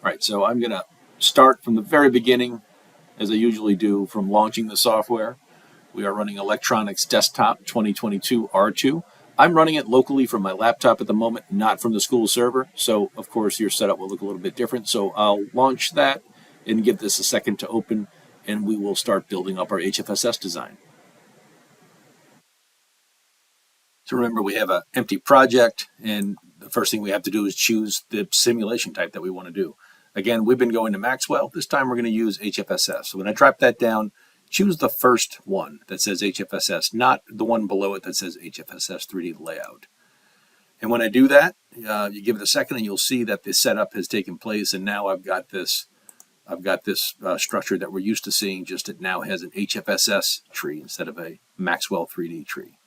All right, so I'm going to start from the very beginning, as I usually do, from launching the software. We are running Electronics Desktop 2022 R2. I'm running it locally from my laptop at the moment, not from the school server. So, of course, your setup will look a little bit different. So I'll launch that and give this a second to open, and we will start building up our HFSS design. So remember, we have an empty project, and the first thing we have to do is choose the simulation type that we want to do. Again, we've been going to Maxwell. This time we're going to use HFSS. So when I drop that down, choose the first one that says HFSS, not the one below it that says HFSS 3D layout. And when I do that, you give it a second and you'll see that the setup has taken place, and now I've got this structure that we're used to seeing, just it now has an HFSS tree instead of a Maxwell 3D tree.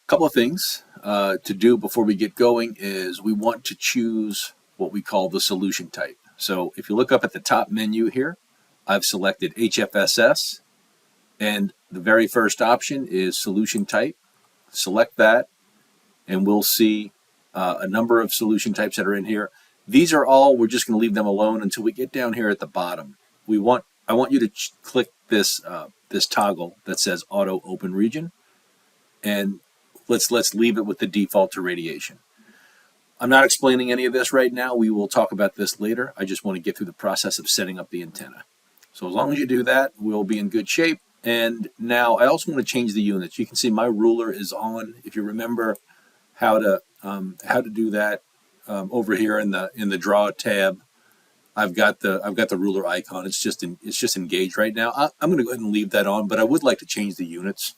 Couple of things to do before we get going is we want to choose what we call the solution type. So if you look up at the top menu here, I've selected HFSS, and the very first option is solution type. Select that, and we'll see a number of solution types that are in here. These are all, we're just going to leave them alone until we get down here at the bottom. I want you to click this this toggle that says Auto Open Region, and let's leave it with the default to radiation. I'm not explaining any of this right now. We will talk about this later. I just want to get through the process of setting up the antenna. So as long as you do that, we'll be in good shape. And now I also want to change the units. You can see my ruler is on. If you remember how to do that over here in the draw tab, I've got the ruler icon. It's just engaged right now. I'm going to go ahead and leave that on, but I would like to change the units.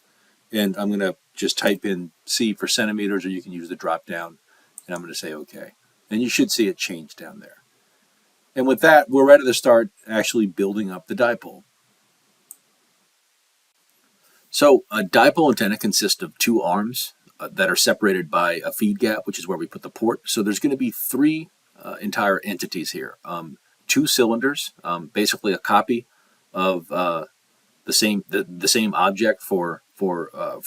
And I'm going to just type in C for centimeters, or you can use the drop down, and I'm going to say OK. And you should see it change down there. And with that, we're ready to start actually building up the dipole. So a dipole antenna consists of two arms that are separated by a feed gap, which is where we put the port. So there's going to be three entire entities here. Two cylinders, basically a copy of the same object for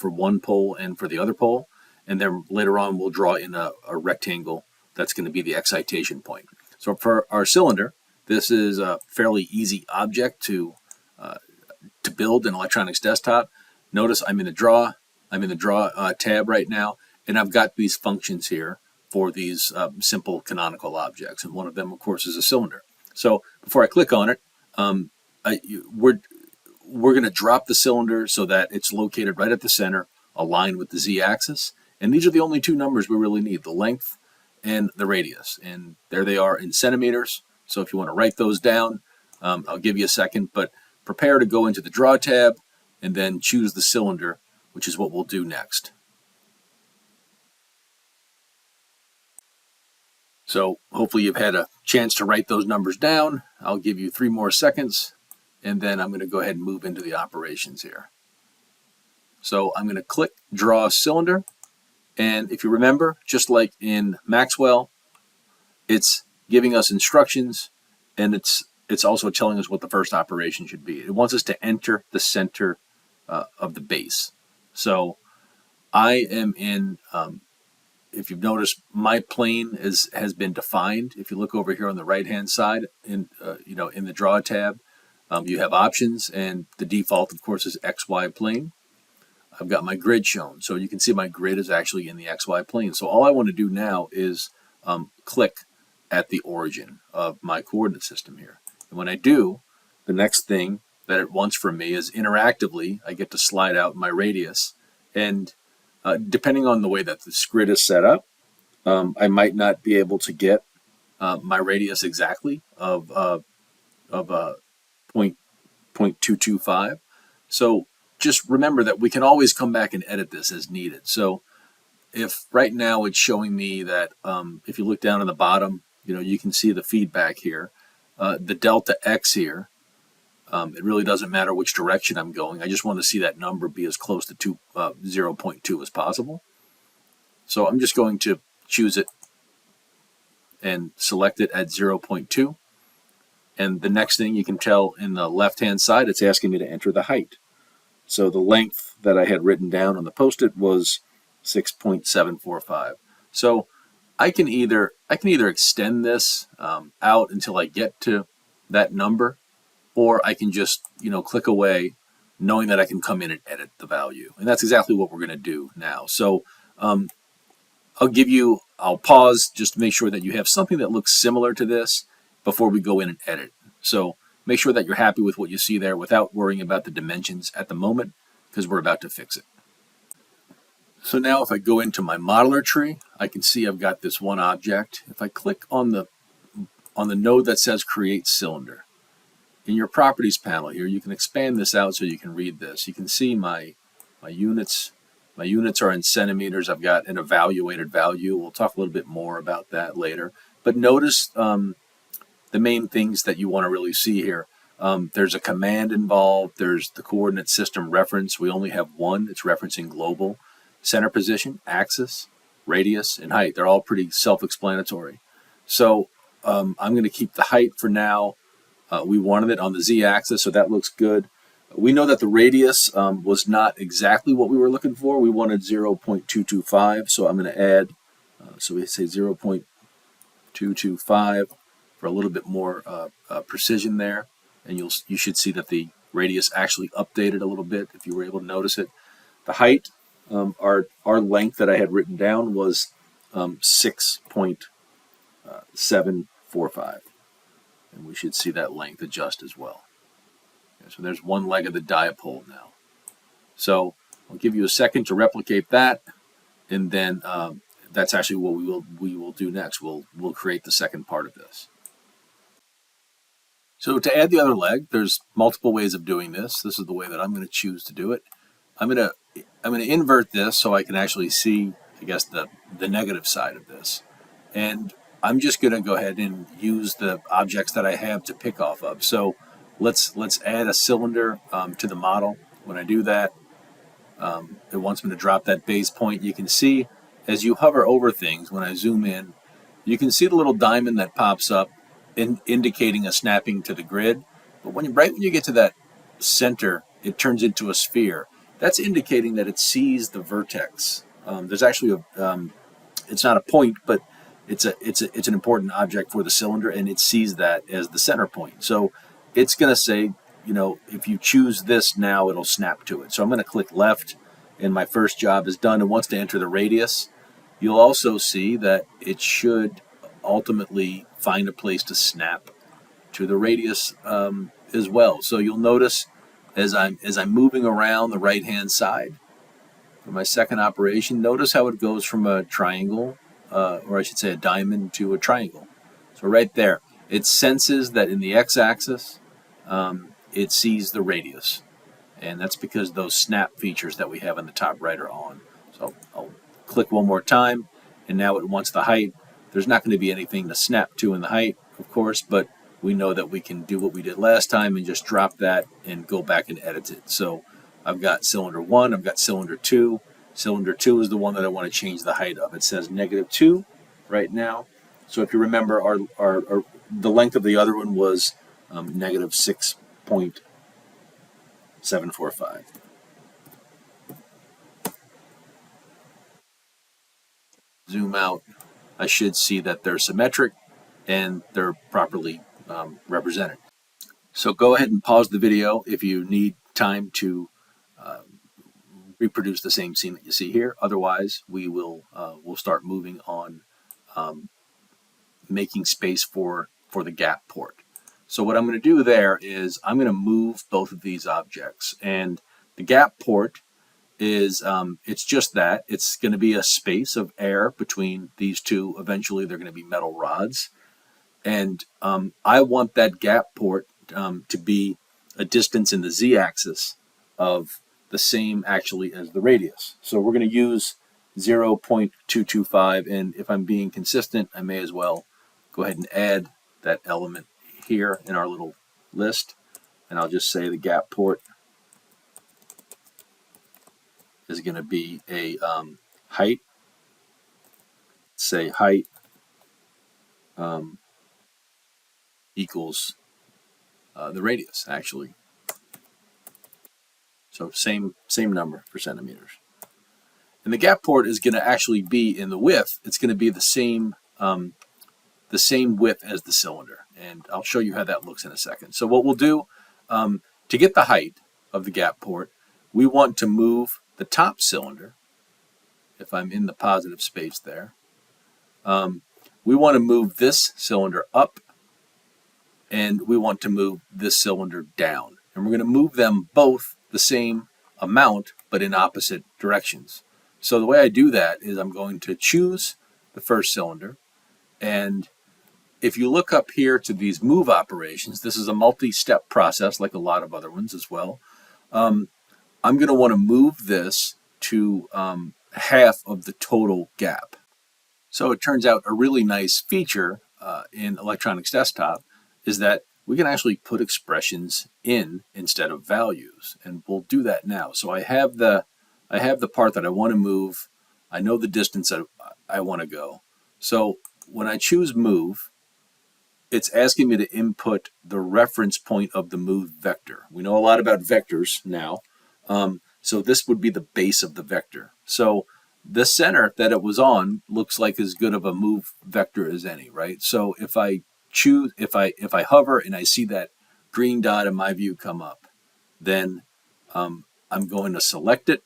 one pole and for the other pole, and then later on we'll draw in a rectangle that's going to be the excitation point. So for our cylinder, this is a fairly easy object to build in Electronics Desktop. Notice I'm in the draw tab right now, and I've got these functions here for these simple canonical objects, and one of them, of course, is a cylinder. So before I click on it, we're going to drop the cylinder so that it's located right at the center, aligned with the z-axis. And these are the only two numbers we really need, the length and the radius. And there they are in centimeters. So if you want to write those down, I'll give you a second. But prepare to go into the Draw tab and then choose the cylinder, which is what we'll do next. So hopefully you've had a chance to write those numbers down. I'll give you 3 more seconds. And then I'm going to go ahead and move into the operations here. So I'm going to click Draw Cylinder. And if you remember, just like in Maxwell, it's giving us instructions, and it's also telling us what the first operation should be. It wants us to enter the center of the base. So I am in, if you've noticed, my plane has been defined. If you look over here on the right-hand side, in the Draw tab, you have options, and the default, of course, is XY plane. I've got my grid shown, so you can see my grid is actually in the XY plane. So all I want to do now is click at the origin of my coordinate system here. And when I do, the next thing that it wants from me is interactively, I get to slide out my radius. And depending on the way that this grid is set up, I might not be able to get my radius exactly of 0.225. So just remember that we can always come back and edit this as needed. So if right now it's showing me that if you look down on the bottom, you can see the feedback here. The delta X here, it really doesn't matter which direction I'm going. I just want to see that number be as close to 0.2 as possible. So I'm just going to choose it and select it at 0.2. And the next thing you can tell in the left-hand side, it's asking me to enter the height. So the length that I had written down on the post-it was 6.745. So I can either extend this out until I get to that number, or I can just click away, knowing that I can come in and edit the value, and that's exactly what we're going to do now. So um, I'll pause just to make sure that you have something that looks similar to this before we go in and edit. So make sure that you're happy with what you see there without worrying about the dimensions at the moment, because we're about to fix it. So now if I go into my modeler tree, I can see I've got this one object. If I click on the node that says create cylinder, in your properties panel here, you can expand this out so you can read this. You can see my units. My units are in centimeters. I've got an evaluated value. We'll talk a little bit more about that later. But notice the main things that you want to really see here. There's a command involved. There's the coordinate system reference. We only have one. It's referencing global. Center position, axis, radius, and height. They're all pretty self-explanatory. So I'm going to keep the height for now. We wanted it on the z-axis, so that looks good. We know that the radius was not exactly what we were looking for. We wanted 0.225, so I'm going to add, so we say 0.225 for a little bit more precision there. And you should see that the radius actually updated a little bit if you were able to notice it. The height, our length that I had written down was 6.745. And we should see that length adjust as well. Okay, so there's one leg of the dipole now. So I'll give you a second to replicate that, and then that's actually what we will do next. We'll create the second part of this. So to add the other leg, there's multiple ways of doing this. This is the way that I'm going to choose to do it. I'm going to invert this so I can actually see, I guess, the negative side of this. And I'm just going to go ahead and use the objects that I have to pick off of. So let's add a cylinder to the model. When I do that, it wants me to drop that base point. You can see as you hover over things, when I zoom in, you can see the little diamond that pops up indicating a snapping to the grid. But right when you get to that center, it turns into a sphere. That's indicating that it sees the vertex. There's actually it's not a point, but it's an important object for the cylinder, and it sees that as the center point. So it's going to say, if you choose this now, it'll snap to it. So I'm going to click left, and my first job is done. It wants to enter the radius. You'll also see that it should ultimately find a place to snap to the radius as well. So you'll notice as I'm moving around the right-hand side for my second operation, notice how it goes from a triangle, or I should say a diamond, to a triangle. So right there, it senses that in the x-axis, it sees the radius. And that's because those snap features that we have in the top right are on. So I'll click one more time, and now it wants the height. There's not going to be anything to snap to in the height, of course, but we know that we can do what we did last time and just drop that and go back and edit it. So I've got cylinder 1, I've got cylinder 2. Cylinder 2 is the one that I want to change the height of. It says -2 right now. So if you remember, the length of the other one was -6.745. Zoom out. I should see that they're symmetric and they're properly represented. So go ahead and pause the video if you need time to reproduce the same scene that you see here. Otherwise, we'll start moving on, making space for the gap port. So what I'm going to do there is I'm going to move both of these objects, and the gap port is it's just that. It's going to be a space of air between these two. Eventually, they're going to be metal rods, and I want that gap port to be a distance in the z-axis of the same actually as the radius. So we're going to use 0.225, and if I'm being consistent, I may as well go ahead and add that element here in our little list, and I'll just say the gap port is going to be a height. Say height equals the radius, actually. So same number for centimeters. And the gap port is going to actually be in the width. It's going to be the same width as the cylinder. And I'll show you how that looks in a second. So what we'll do, to get the height of the gap port, we want to move the top cylinder, if I'm in the positive space there. We want to move this cylinder up, and we want to move this cylinder down. And we're going to move them both the same amount, but in opposite directions. So the way I do that is I'm going to choose the first cylinder, and if you look up here to these move operations, this is a multi-step process like a lot of other ones as well. I'm going to want to move this to half of the total gap. So it turns out a really nice feature in electronics desktop is that we can actually put expressions in instead of values, and we'll do that now. So I have the part that I want to move. I know the distance that I want to go. So when I choose move, it's asking me to input the reference point of the move vector. We know a lot about vectors now. So this would be the base of the vector. So the center that it was on looks like as good of a move vector as any, right? So if I choose, if I hover and I see that green dot in my view come up, then I'm going to select it.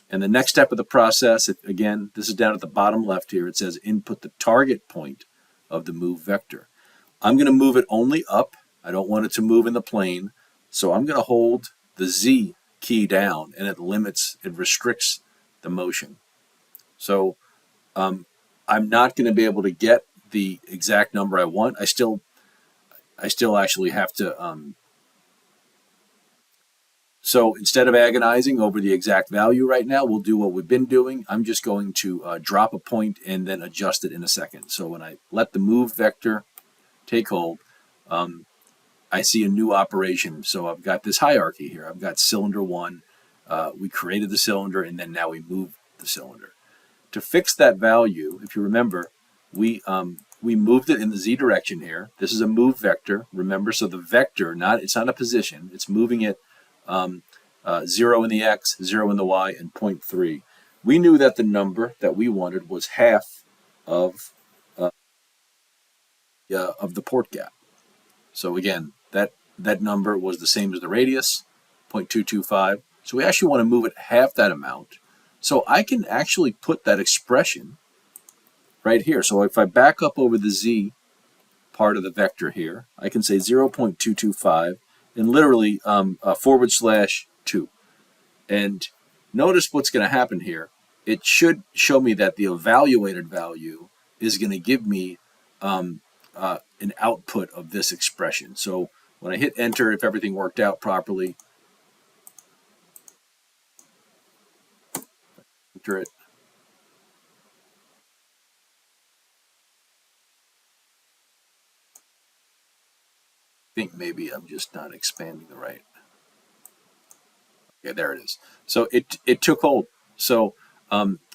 And the next step of the process, again, this is down at the bottom left here. It says input the target point of the move vector. I'm going to move it only up. I don't want it to move in the plane. So I'm going to hold the Z key down, and it restricts the motion. So I'm not going to be able to get the exact number I want. I still actually have to. So instead of agonizing over the exact value right now, we'll do what we've been doing. I'm just going to drop a point and then adjust it in a second. So when I let the move vector take hold, I see a new operation. So I've got this hierarchy here. I've got cylinder one. We created the cylinder, and then now we move the cylinder. To fix that value, if you remember, we moved it in the Z direction here. This is a move vector, remember? So the vector, it's not a position. It's moving it 0 in the X, 0 in the Y, and 0.3. We knew that the number that we wanted was half of the port gap. So again, that number was the same as the radius, 0.225. So we actually want to move it half that amount. So I can actually put that expression right here. So if I back up over the Z part of the vector here, I can say 0.225 and literally /2. And notice what's going to happen here. It should show me that the evaluated value is going to give me an output of this expression. So when I hit enter, if everything worked out properly, enter it. I think maybe I'm just not expanding the right. Okay, there it is. So it took hold. So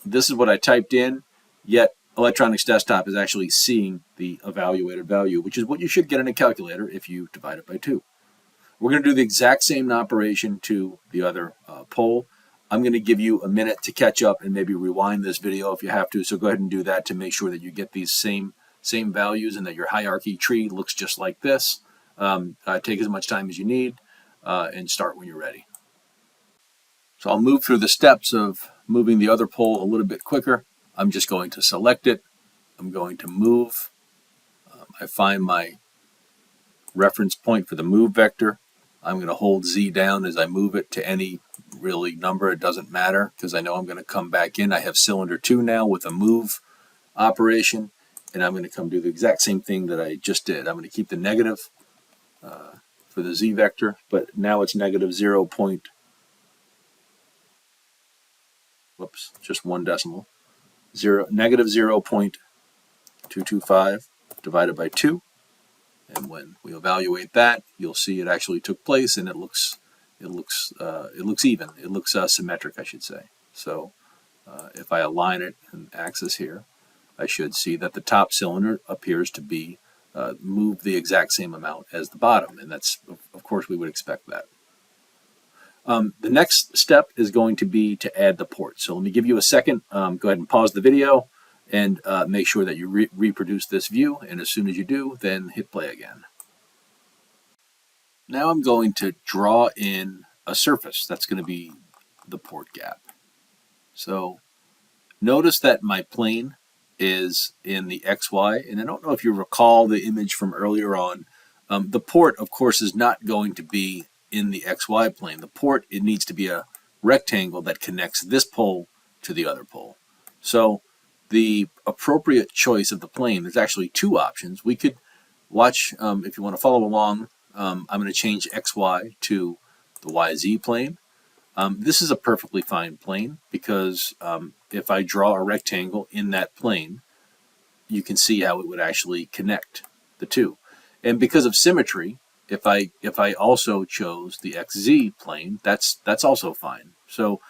this is what I typed in, yet electronics desktop is actually seeing the evaluated value, which is what you should get in a calculator if you divide it by 2. We're going to do the exact same operation to the other pole. I'm going to give you a minute to catch up and maybe rewind this video if you have to. So go ahead and do that to make sure that you get these same values and that your hierarchy tree looks just like this. Take as much time as you need and start when you're ready. So I'll move through the steps of moving the other pole a little bit quicker. I'm just going to select it. I'm going to move. I find my reference point for the move vector. I'm going to hold Z down as I move it to any really number. It doesn't matter because I know I'm going to come back in. I have cylinder 2 now with a move operation, and I'm going to come do the exact same thing that I just did. I'm going to keep the negative for the Z vector, but now it's negative 0. Just one decimal. Negative 0.225 divided by 2. And when we evaluate that, you'll see it actually took place, and it looks even. It looks symmetric, I should say. So if I align it in axis here, I should see that the top cylinder appears to be moved the exact same amount as the bottom, and that's, of course, we would expect that. The next step is going to be to add the port. So let me give you a second. Go ahead and pause the video and make sure that you reproduce this view. And as soon as you do, then hit play again. Now I'm going to draw in a surface. That's going to be the port gap. So notice that my plane is in the XY, and I don't know if you recall the image from earlier on. The port, of course, is not going to be in the XY plane. The port, it needs to be a rectangle that connects this pole to the other pole. So the appropriate choice of the plane, there's actually two options. We could watch, if you want to follow along, I'm going to change XY to the YZ plane. This is a perfectly fine plane because if I draw a rectangle in that plane, you can see how it would actually connect the two. And because of symmetry, if I also chose the XZ plane, that's also fine. So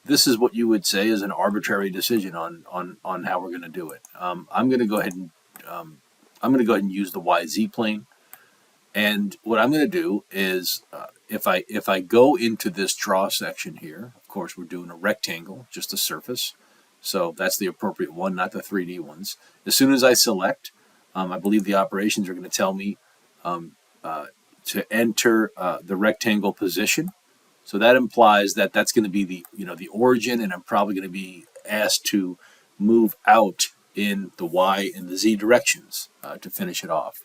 this is what you would say is an arbitrary decision on how we're going to do it. I'm going to go ahead and use the YZ plane. And what I'm going to do is, if I go into this draw section here, of course we're doing a rectangle, just a surface. So that's the appropriate one, not the 3D ones. As soon as I select, I believe the operations are going to tell me to enter the rectangle position. So that implies that that's going to be the origin, and I'm probably going to be asked to move out in the Y and the Z directions to finish it off.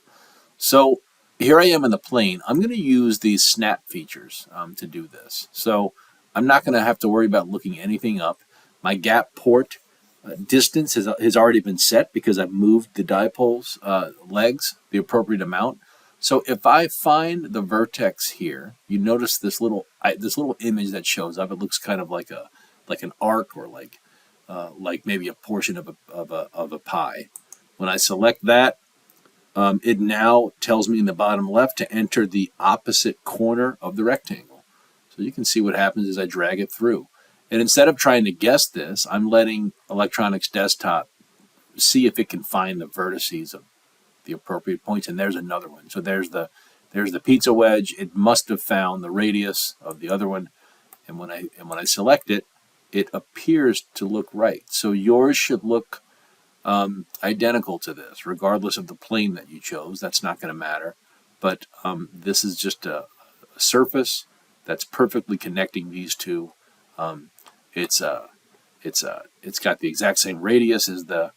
So here I am in the plane. I'm going to use these snap features to do this. So I'm not going to have to worry about looking anything up. My gap port distance has already been set because I've moved the dipole's legs the appropriate amount. So if I find the vertex here, you notice this little image that shows up. It looks kind of like an arc, or like maybe a portion of a pie. When I select that, it now tells me in the bottom left to enter the opposite corner of the rectangle. So you can see what happens as I drag it through. And instead of trying to guess this, I'm letting Electronics Desktop see if it can find the vertices of the appropriate points. And there's another one. So there's the pizza wedge. It must have found the radius of the other one. And when I select it, it appears to look right. So yours should look identical to this, regardless of the plane that you chose. That's not going to matter. But this is just a surface that's perfectly connecting these two. It's got the exact same radius as the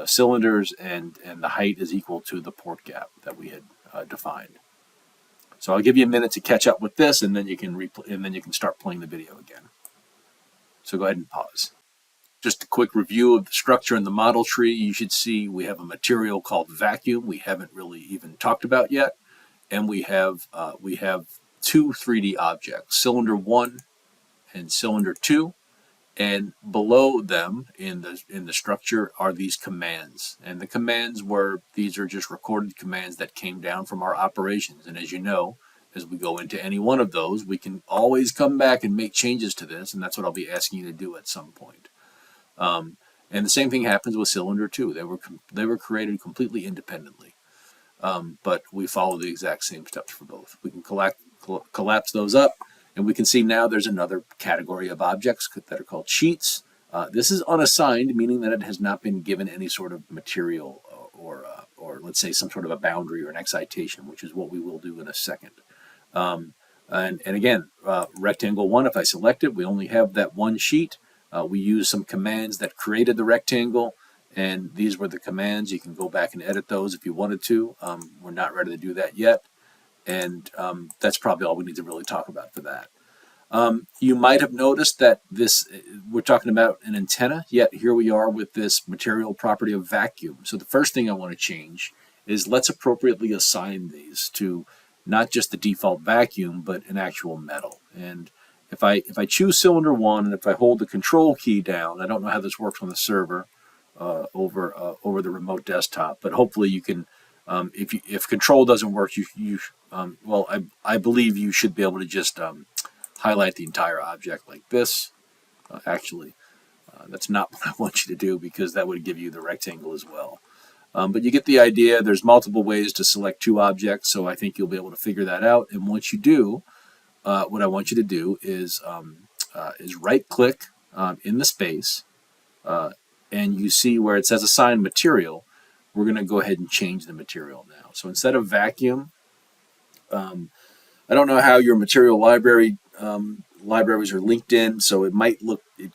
cylinders, and the height is equal to the port gap that we had defined. So I'll give you a minute to catch up with this, and then you can start playing the video again. So go ahead and pause. Just a quick review of the structure in the model tree. You should see we have a material called vacuum we haven't really even talked about yet, and we have two 3D objects, cylinder 1 and cylinder 2, and below them in the structure are these commands. And the commands these are just recorded commands that came down from our operations. And as you know, as we go into any one of those, we can always come back and make changes to this, and that's what I'll be asking you to do at some point. And the same thing happens with cylinder 2. They were created completely independently, but we follow the exact same steps for both. We can collapse those up, and we can see now there's another category of objects that are called sheets. This is unassigned, meaning that it has not been given any sort of material or let's say some sort of a boundary or an excitation, which is what we will do in a second. And again, rectangle 1, if I select it, we only have that one sheet. We use some commands that created the rectangle, and these were the commands. You can go back and edit those if you wanted to. We're not ready to do that yet, and that's probably all we need to really talk about for that. You might have noticed that we're talking about an antenna, yet here we are with this material property of vacuum. So the first thing I want to change is let's appropriately assign these to not just the default vacuum, but an actual metal. And if I choose cylinder 1, and if I hold the control key down, I don't know how this works on the server over the remote desktop, but hopefully you can. If control doesn't work, I believe you should be able to just highlight the entire object like this. That's not what I want you to do, because that would give you the rectangle as well. But you get the idea. There's multiple ways to select two objects, so I think you'll be able to figure that out. And once you do, what I want you to do is right click in the space, and you see where it says assign material. We're going to go ahead and change the material now. So instead of vacuum, I don't know how your material libraries are linked in, so it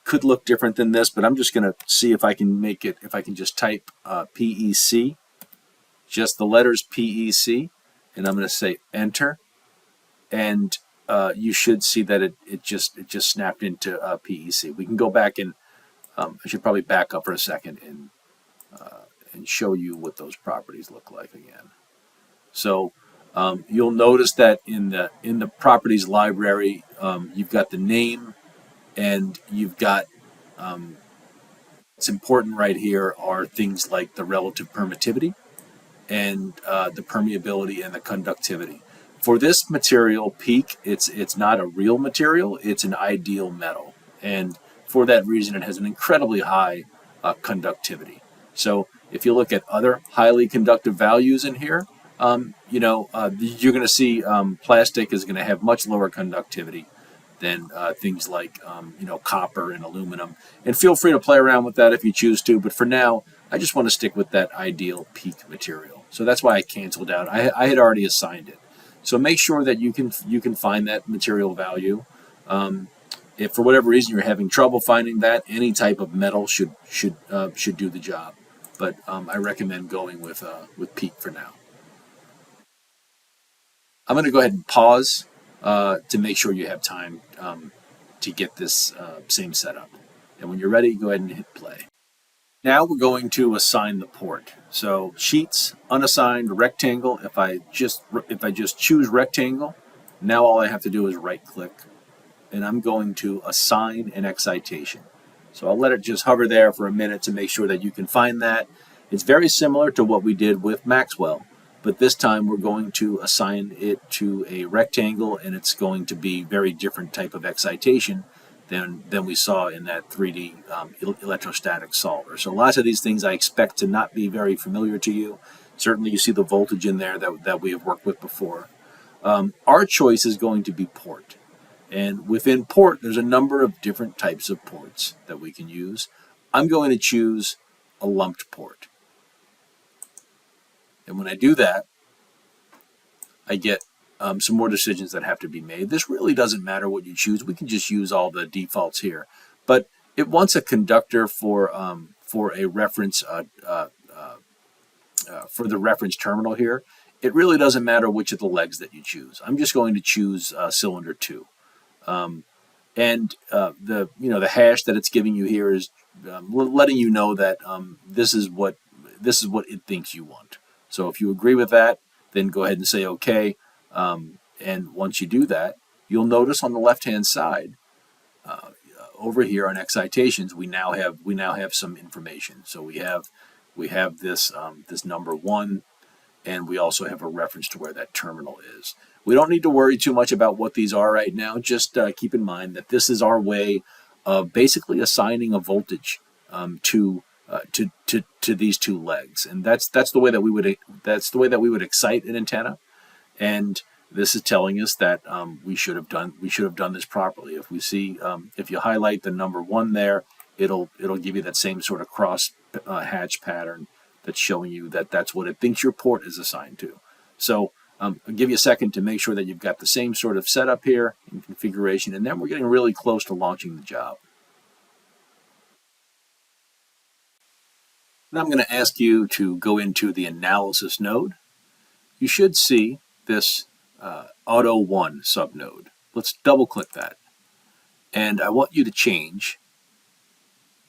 could look different than this, but I'm just going to see if I can make it, if I can just type PEC, just the letters PEC, and I'm going to say enter, and you should see that it just snapped into PEC. We can go back and I should probably back up for a second and show you what those properties look like again. So you'll notice that in the properties library, you've got the name, and you've got what's important right here are things like the relative permittivity and the permeability and the conductivity. For this material, PEEK, it's not a real material; it's an ideal metal, and for that reason, it has an incredibly high conductivity. So if you look at other highly conductive values in here, you're going to see plastic is going to have much lower conductivity than things like copper and aluminum. And feel free to play around with that if you choose to. But for now, I just want to stick with that ideal PEEK material. So that's why I canceled out. I had already assigned it. So make sure that you can find that material value. If for whatever reason you're having trouble finding that, any type of metal should do the job. But I recommend going with PEEK for now. I'm going to go ahead and pause to make sure you have time to get this same setup. And when you're ready, go ahead and hit play. Now we're going to assign the port. So sheets, unassigned, rectangle. If I just choose rectangle, now all I have to do is right click, and I'm going to assign an excitation. So I'll let it just hover there for a minute to make sure that you can find that. It's very similar to what we did with Maxwell, but this time we're going to assign it to a rectangle, and it's going to be very different type of excitation than we saw in that 3D electrostatic solver. So lots of these things I expect to not be very familiar to you. Certainly you see the voltage in there that we have worked with before. Our choice is going to be port. And within port, there's a number of different types of ports that we can use. I'm going to choose a lumped port. And when I do that, I get some more decisions that have to be made. This really doesn't matter what you choose. We can just use all the defaults here. But it wants a conductor for a reference for the reference terminal here. It really doesn't matter which of the legs that you choose. I'm just going to choose cylinder 2. And the hash that it's giving you here is letting you know that this is what it thinks you want. So if you agree with that, then go ahead and say OK. And once you do that, you'll notice on the left-hand side over here on excitations, we now have some information. So we have this this number 1, and we also have a reference to where that terminal is. We don't need to worry too much about what these are right now. Just keep in mind that this is our way of basically assigning a voltage to these two legs, and that's the way that we would excite an antenna. And this is telling us that we should have done this properly. If we see if you highlight the number 1 there, it'll give you that same sort of cross hatch pattern that's showing you that that's what it thinks your port is assigned to. So I'll give you a second to make sure that you've got the same sort of setup here and configuration, and then we're getting really close to launching the job. Now I'm going to ask you to go into the analysis node. You should see this Auto 1 subnode. Let's double click that. And I want you to change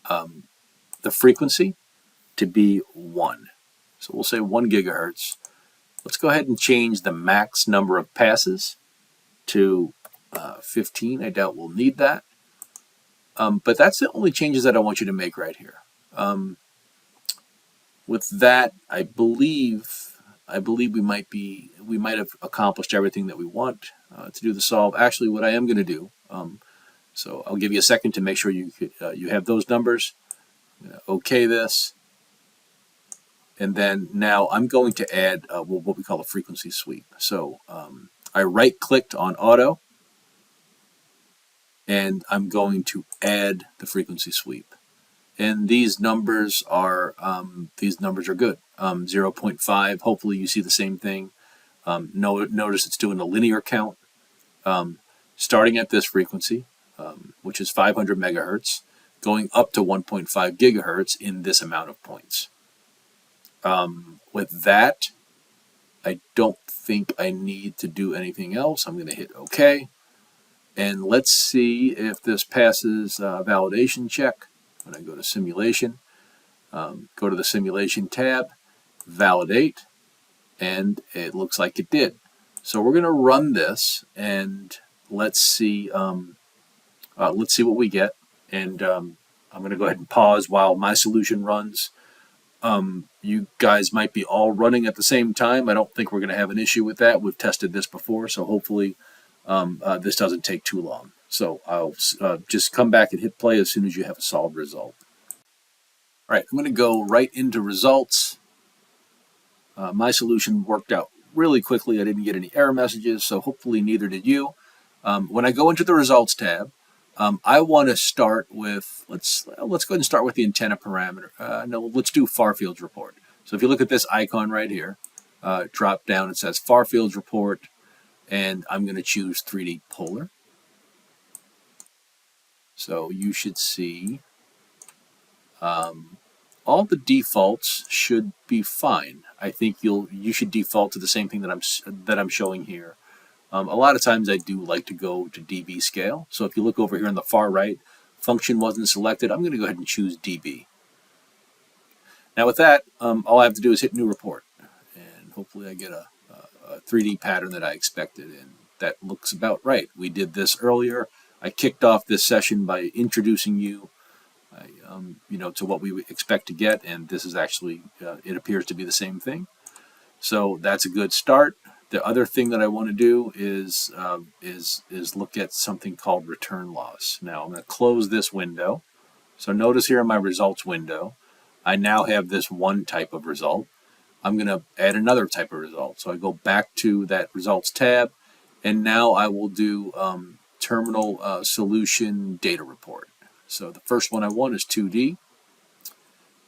the frequency to be 1. So we'll say 1 gigahertz. Let's go ahead and change the max number of passes to 15. I doubt we'll need that. But that's the only changes that I want you to make right here. With that, I believe we might have accomplished everything that we want to do the solve. Actually, what I am going to do, so I'll give you a second to make sure you have those numbers. OK this. And then now I'm going to add what we call a frequency sweep. So I right-clicked on auto, and I'm going to add the frequency sweep. And these numbers are good. 0.5. Hopefully, you see the same thing. Notice it's doing a linear count, starting at this frequency, which is 500 megahertz, going up to 1.5 gigahertz in this amount of points. With that, I don't think I need to do anything else. I'm going to hit OK. And let's see if this passes a validation check. When I go to simulation, go to the simulation tab, validate, and it looks like it did. So we're going to run this, and let's see what we get. And I'm going to go ahead and pause while my solution runs. You guys might be all running at the same time. I don't think we're going to have an issue with that. We've tested this before, so hopefully this doesn't take too long. So I'll just come back and hit play as soon as you have a solved result. All right, I'm going to go right into results. My solution worked out really quickly. I didn't get any error messages, so hopefully neither did you. When I go into the results tab, I want to start with, let's go ahead and start with the antenna parameter. No, let's do far fields report. So if you look at this icon right here, drop down, it says far fields report, and I'm going to choose 3D polar. So you should see all the defaults should be fine. I think you should default to the same thing that I'm showing here. A lot of times I do like to go to dB scale. So if you look over here on the far right, function wasn't selected. I'm going to go ahead and choose dB. Now with that, all I have to do is hit new report, and hopefully I get a 3D pattern that I expected, and that looks about right. We did this earlier. I kicked off this session by introducing you to what we expect to get, and this is actually, it appears to be the same thing. So that's a good start. The other thing that I want to do is look at something called return loss. Now I'm going to close this window. So notice here in my results window, I now have this one type of result. I'm going to add another type of result. So I go back to that results tab, and now I will do terminal solution data report. So the first one I want is 2D,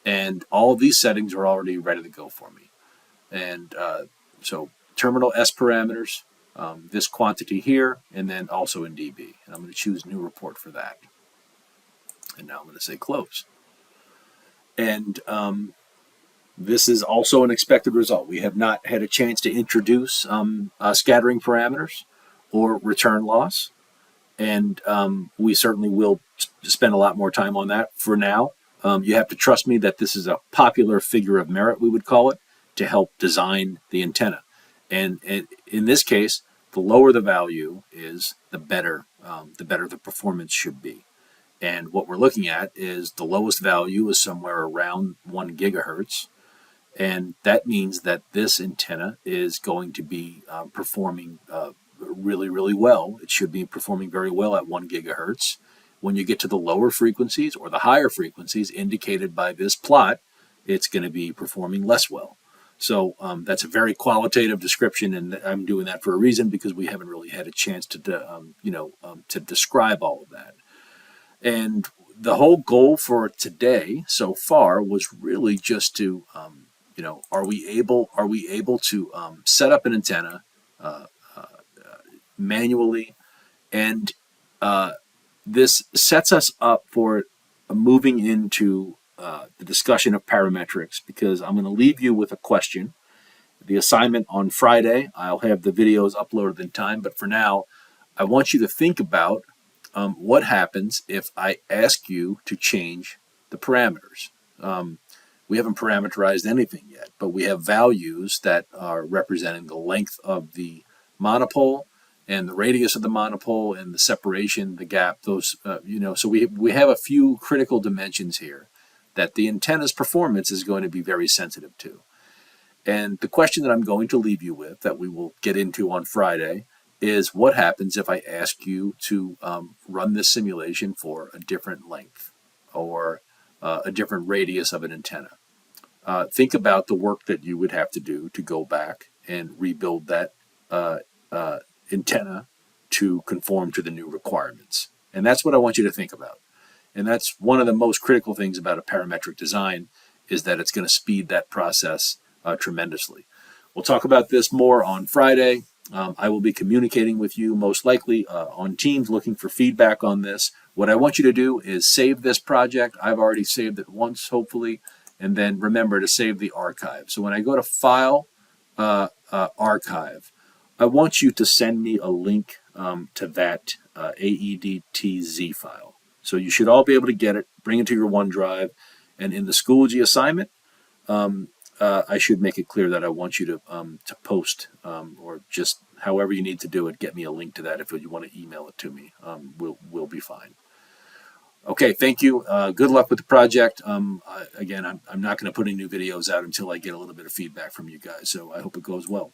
and all of these settings are already ready to go for me. And so terminal S parameters, this quantity here, and then also in dB. And I'm going to choose new report for that. And now I'm going to say close. And this is also an expected result. We have not had a chance to introduce scattering parameters or return loss. And we certainly will spend a lot more time on that. For now, you have to trust me that this is a popular figure of merit, we would call it, to help design the antenna. And in this case, the lower the value is, the better the performance should be. And what we're looking at is the lowest value is somewhere around 1 gigahertz. And that means that this antenna is going to be performing really, really well. It should be performing very well at 1 gigahertz. When you get to the lower frequencies or the higher frequencies indicated by this plot, it's going to be performing less well. So that's a very qualitative description, and I'm doing that for a reason, because we haven't really had a chance to describe all of that. And the whole goal for today so far was really just to, are we able to set up an antenna manually, and this sets us up for moving into the discussion of parametrics, because I'm going to leave you with a question. The assignment on Friday, I'll have the videos uploaded in time, but for now, I want you to think about what happens if I ask you to change the parameters. We haven't parameterized anything yet, but we have values that are representing the length of the monopole and the radius of the monopole and the separation, the gap, those, so we have a few critical dimensions here that the antenna's performance is going to be very sensitive to. And the question that I'm going to leave you with, that we will get into on Friday, is what happens if I ask you to run this simulation for a different length or a different radius of an antenna. Think about the work that you would have to do to go back and rebuild that antenna to conform to the new requirements. And that's what I want you to think about. And that's one of the most critical things about a parametric design is that it's going to speed that process tremendously. We'll talk about this more on Friday. I will be communicating with you most likely on Teams looking for feedback on this. What I want you to do is save this project. I've already saved it once, hopefully, and then remember to save the archive. So when I go to File, Archive, I want you to send me a link to that AEDTZ file. So you should all be able to get it, bring it to your OneDrive, and in the Schoology assignment, I should make it clear that I want you to post or just however you need to do it, get me a link to that. If you want to email it to me, we'll be fine. Okay, thank you. Good luck with the project. Again, I'm not going to put any new videos out until I get a little bit of feedback from you guys, so I hope it goes well.